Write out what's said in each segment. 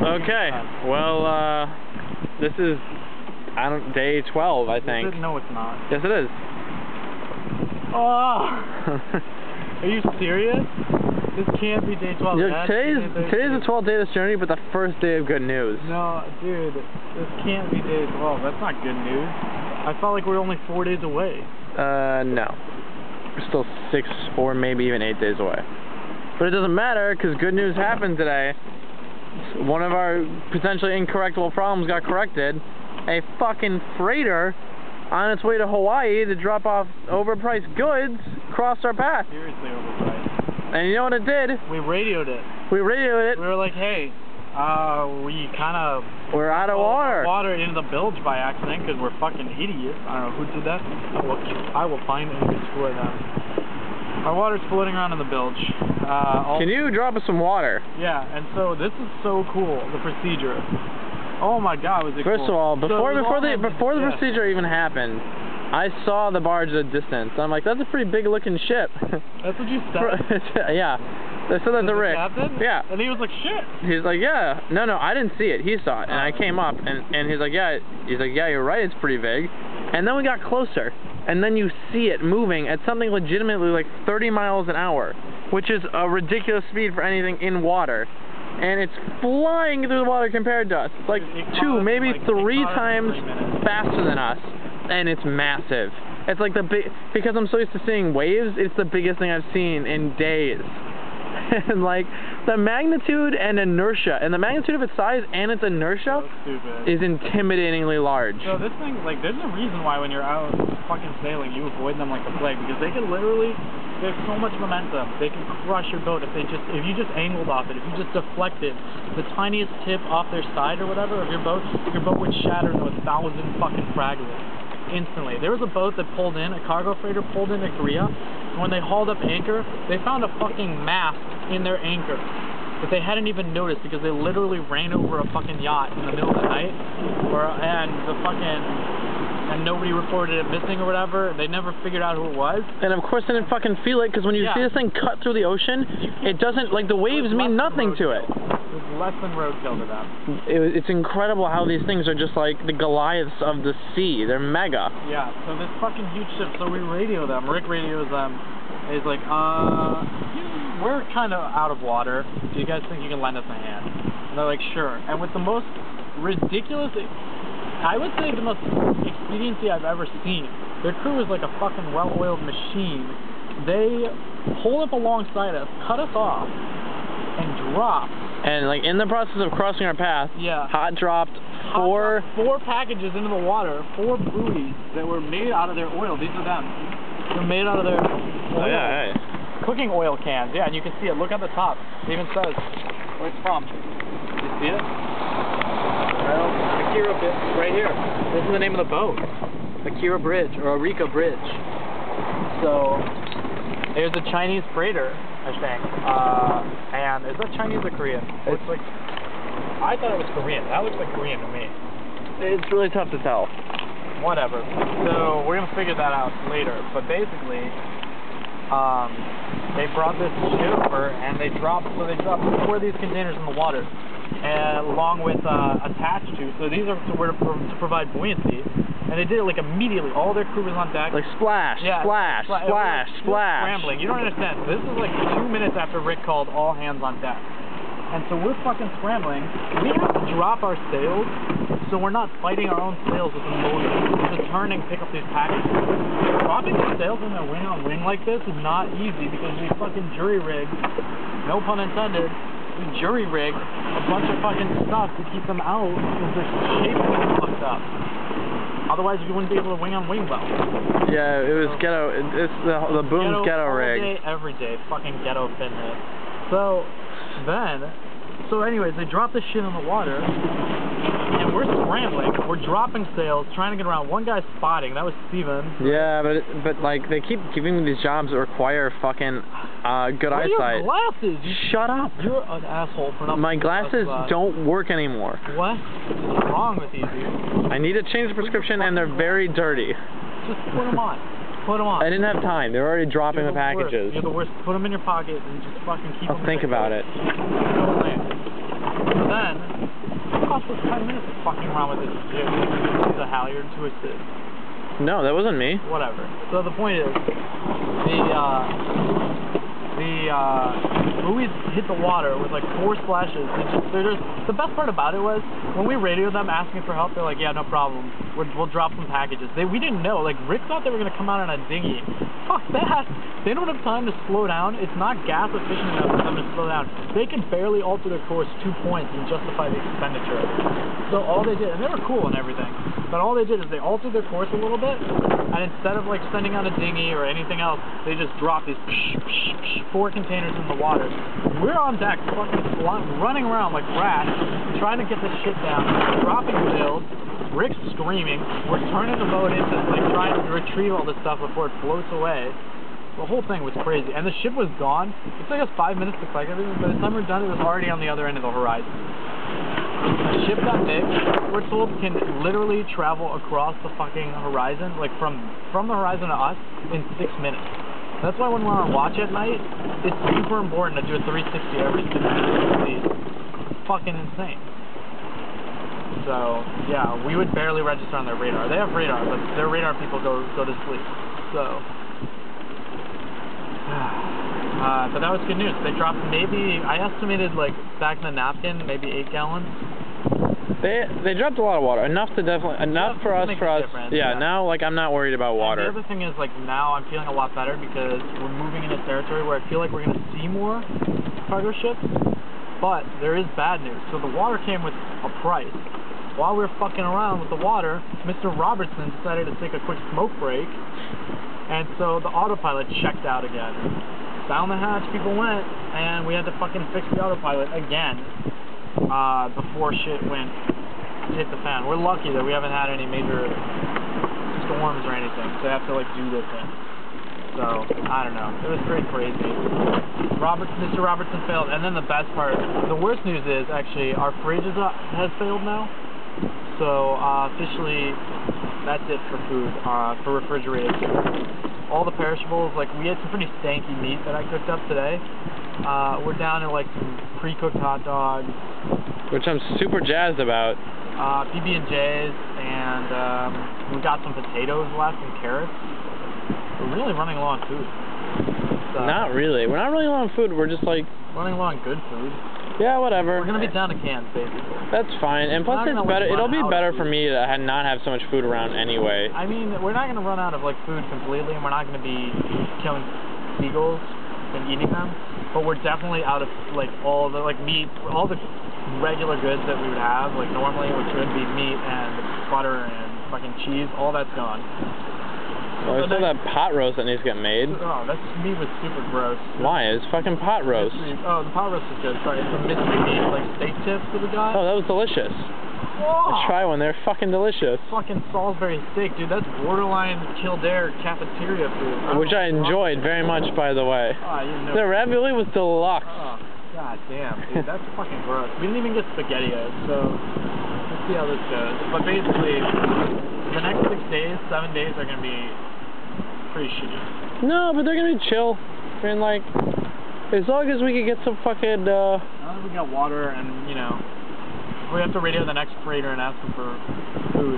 Okay, well, this is, day 12, I think. No, it's not. Yes, it is. Oh! Are you serious? This can't be day 12. Yeah, today's the 12th day of this journey, but the first day of good news. No, dude, this can't be day 12. That's not good news. I felt like we're only 4 days away. No. We're still 6 or maybe even 8 days away. But it doesn't matter, because good news happened today. One of our potentially incorrectable problems got corrected. A fucking freighter on its way to Hawaii to drop off overpriced goods crossed our path. Seriously overpriced. And you know what it did? We radioed it. We radioed it. We were like, hey, we're out of water. Water into the bilge by accident because we're fucking idiots. I don't know who did that. I will find and destroy them. Our water's floating around in the bilge. Can you drop us some water? Yeah, and so this is so cool, the procedure. Oh my god, was it First cool. of all, before the yeah. procedure even happened, I saw the barge at a distance. I'm like, that's a pretty big looking ship. That's what you said? Yeah. I said that to Rick. Captain? Yeah. And he was like, shit. He's like, yeah. No, I didn't see it. He saw it. And I came up, and he's like, yeah. He's like, yeah, you're right. It's pretty big. And then we got closer. And then you see it moving at something legitimately like 30 miles an hour, which is a ridiculous speed for anything in water. And it's flying through the water compared to us. It's like 2, maybe 3 times faster than us. And it's massive. It's like because I'm so used to seeing waves, it's the biggest thing I've seen in days. And like the magnitude and inertia, and the magnitude of its size and its inertia is intimidatingly large. So this thing, like, there's a reason why when you're out fucking sailing, you avoid them like the plague, because they can literally, there's so much momentum, they can crush your boat if you just angled off it, if you just deflected the tiniest tip off their side or whatever of your boat would shatter into 1,000 fucking fragments instantly. There was a boat that pulled in, a cargo freighter pulled into Korea. When they hauled up anchor, they found a fucking mast in their anchor that they hadn't even noticed because they literally ran over a fucking yacht in the middle of the night, and nobody reported it missing or whatever. They never figured out who it was. And of course they didn't fucking feel it, because when you see this thing cut through the ocean, it doesn't, like, the waves mean nothing to it. It's less than roadkill to them. It's incredible how these things are just like the Goliaths of the sea. They're mega. Yeah, so this fucking huge ship, so we radio them. Rick radios them. He's like, we're kind of out of water. Do you guys think you can lend us a hand? And they're like, sure. And with the most ridiculous, I would say the most expediency I've ever seen. Their crew is like a fucking well-oiled machine. They pull up alongside us, cut us off, and drop. And like in the process of crossing our path, hot dropped 4 packages into the water, 4 buoys that were made out of their oil. These are them. They're made out of their oil. Oh, yeah. Cooking oil cans. Yeah, and you can see it. Look at the top. It even says where it's from. You see it? Well, Akira right here. This is the name of the boat. Akira Bridge, or Arika Bridge. So, there's a Chinese freighter, I think. And is that Chinese or Korean? It's like, I thought it was Korean. That looks like Korean to me. It's really tough to tell. Whatever. So we're gonna figure that out later. But basically, they brought this ship over and they dropped 4 of these containers in the water, and along with attached to. So these are to provide buoyancy. And they did it like immediately. All their crew was on deck. Like splash, splash, splash, splash. Scrambling. You don't understand. This is like 2 minutes after Rick called all hands on deck. And so we're fucking scrambling. We have to drop our sails, so we're not fighting our own sails with the motor. We're just turning, pick up these packages. Dropping the sails in their wing on wing like this is not easy because we fucking jury rigged, no pun intended, we jury rigged a bunch of fucking stuff to keep them out because their shape was fucked up. Otherwise, you wouldn't be able to wing on wing well. Yeah, it was ghetto. It's the boom's ghetto rig. All day, every day, fucking ghetto fitness. So anyways, they drop this shit in the water, and we're scrambling. We're dropping sails, trying to get around. One guy's spotting. That was Steven. Yeah, but like they keep giving me these jobs that require fucking good eyesight. What are your glasses? Shut up. You're an asshole for not. My glasses don't work anymore. What? What's wrong with you, dude? I need to change the prescription, and they're very dirty. Just put them on. Put them on. I didn't have time. They're already dropping the packages. You're the worst. Put them in your pocket and just fucking keep them. I'll think about it. So then, for 10 minutes fucking around with this jig. The halyard twisted. No, that wasn't me. Whatever. So the point is, buoys hit the water with like 4 splashes. The best part about it was when we radioed them asking for help, they're like, yeah, no problem. We'll drop some packages. We didn't know. Like Rick thought they were gonna come out on a dinghy. Fuck that. They don't have time to slow down. It's not gas efficient enough for them to slow down. They can barely alter their course 2 points and justify the expenditure. So all they did, and they were cool and everything, but all they did is they altered their course a little bit, and instead of like sending out a dinghy or anything else, they just dropped these 4 containers in the water. We're on deck, fucking running around like rats, trying to get this shit down, dropping sails. Rick's screaming. We're turning the boat into like trying to retrieve all this stuff before it floats away. The whole thing was crazy, and the ship was gone. It took us 5 minutes to collect everything. By the time we're done, it was already on the other end of the horizon. A ship that big, we're told, can literally travel across the fucking horizon, like from the horizon to us, in 6 minutes. That's why when we're on watch at night, it's super important to do a 360 every 6 minutes. It's fucking insane. So, yeah, we would barely register on their radar. They have radar, but their radar people go to sleep. So, but that was good news. They dropped maybe, I estimated like back in the napkin, maybe 8 gallons. They dropped a lot of water, enough for us. Yeah, now like I'm not worried about water. And the other thing is like now I'm feeling a lot better because we're moving into territory where I feel like we're gonna see more cargo ships. But there is bad news. So the water came with a price. While we were fucking around with the water, Mr. Robertson decided to take a quick smoke break, and so the autopilot checked out again. Down the hatch people went, and we had to fucking fix the autopilot again before shit hit the fan. We're lucky that we haven't had any major storms or anything, so I have to like do this in. So, I don't know. It was pretty crazy. Mr. Robertson failed, and then the best part, the worst news is actually our fridge has failed now. So, officially, that's it for food, for refrigerated food. All the perishables, like, we had some pretty stanky meat that I cooked up today. We're down to, like, some pre-cooked hot dogs. Which I'm super jazzed about. PB&Js, and we got some potatoes left and carrots. We're really running low on food. So, not really. We're not really low on food. We're just, like... running low on good food. Yeah, whatever. We're going to be down to cans, basically. That's fine. And plus, it's better. It'll be better for me to not have so much food around anyway. I mean, we're not going to run out of like food completely, and we're not going to be killing seagulls and eating them. But we're definitely out of like all the like meat, all the regular goods that we would have like normally, which would be meat and butter and fucking cheese. All that's gone. Well, there's still that pot roast that needs to get made. Oh, that meat was super gross. Why? It's fucking pot roast. Oh, the pot roast is good. Sorry, it's a mystery meat, like steak tips that we got. Oh, that was delicious. Whoa. Let's try one. They're fucking delicious. Fucking Salisbury steak, dude. That's borderline Kildare cafeteria food. Which I enjoyed very much, by the way. Oh, you know. The ravioli was deluxe. Oh, god damn, dude. That's fucking gross. We didn't even get spaghettios, so let's see how this goes. But basically, the next 6 days, 7 days are going to be pretty shitty. No, but they're gonna be chill. I mean, like, as long as we can get some fucking, Now that we got water and, you know, we have to radio the next freighter and ask them for food,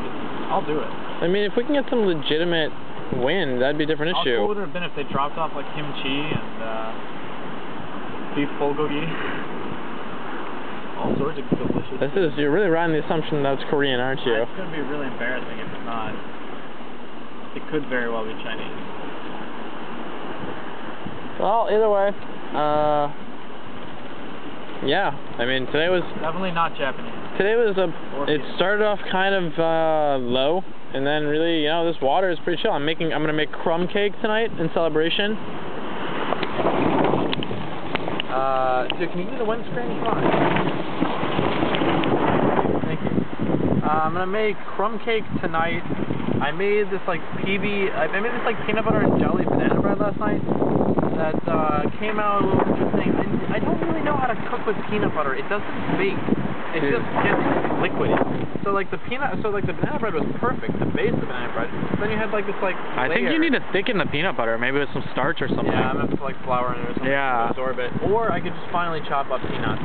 I'll do it. I mean, if we can get some legitimate wind, that'd be a different issue. How cool would it have been if they dropped off, like, kimchi and, beef bulgogi? All sorts of delicious. You're really riding the assumption that's Korean, aren't you? It's gonna be really embarrassing if it's not. It could very well be Chinese. Well, either way, yeah. I mean, today was definitely not Japanese. Today was it started off kind of low, and then really, you know, this water is pretty chill. I'm gonna make crumb cake tonight in celebration. Dude, can you do the windscreen? Fine. Thank you. I'm gonna make crumb cake tonight. I made this like I made this like peanut butter and jelly banana bread last night that came out a little interesting. And I don't really know how to cook with peanut butter. It doesn't bake. It just gets liquidy. So like the banana bread was perfect, the base of banana bread. Then you had like this like layer. I think you need to thicken the peanut butter, maybe with some starch or something. Yeah, I'm gonna put like flour in it or something to absorb it. Or I could just finally chop up peanuts.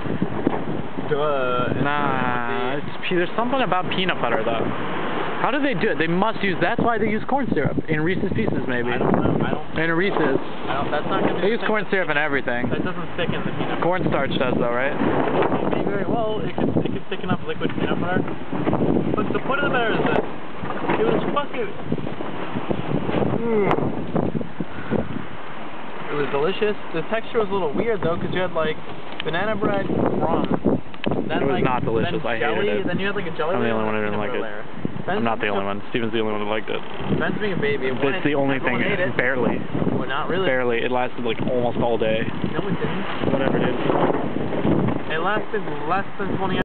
duh. Nah, there's something about peanut butter though. How do they do it? They must use. That's why they use corn syrup in Reese's Pieces, maybe. I don't know. In a Reese's. That's not gonna. They use corn syrup in everything. That doesn't thicken the peanut butter. Cornstarch does though, right? Maybe very well. It could thicken up liquid peanut butter. But the point of the matter is that it was fucking. It was delicious. The texture was a little weird though, because you had like banana bread, rum. Then, It was not delicious. I hated it. Then you had like a jelly. I'm the only one who didn't like it. I'm not the only one. Steven's the only one who liked it. Ben's being a baby. It's the only thing. Barely. Well, not really. Barely. It lasted like almost all day. No, it didn't. Whatever, dude. It lasted less than 20 hours.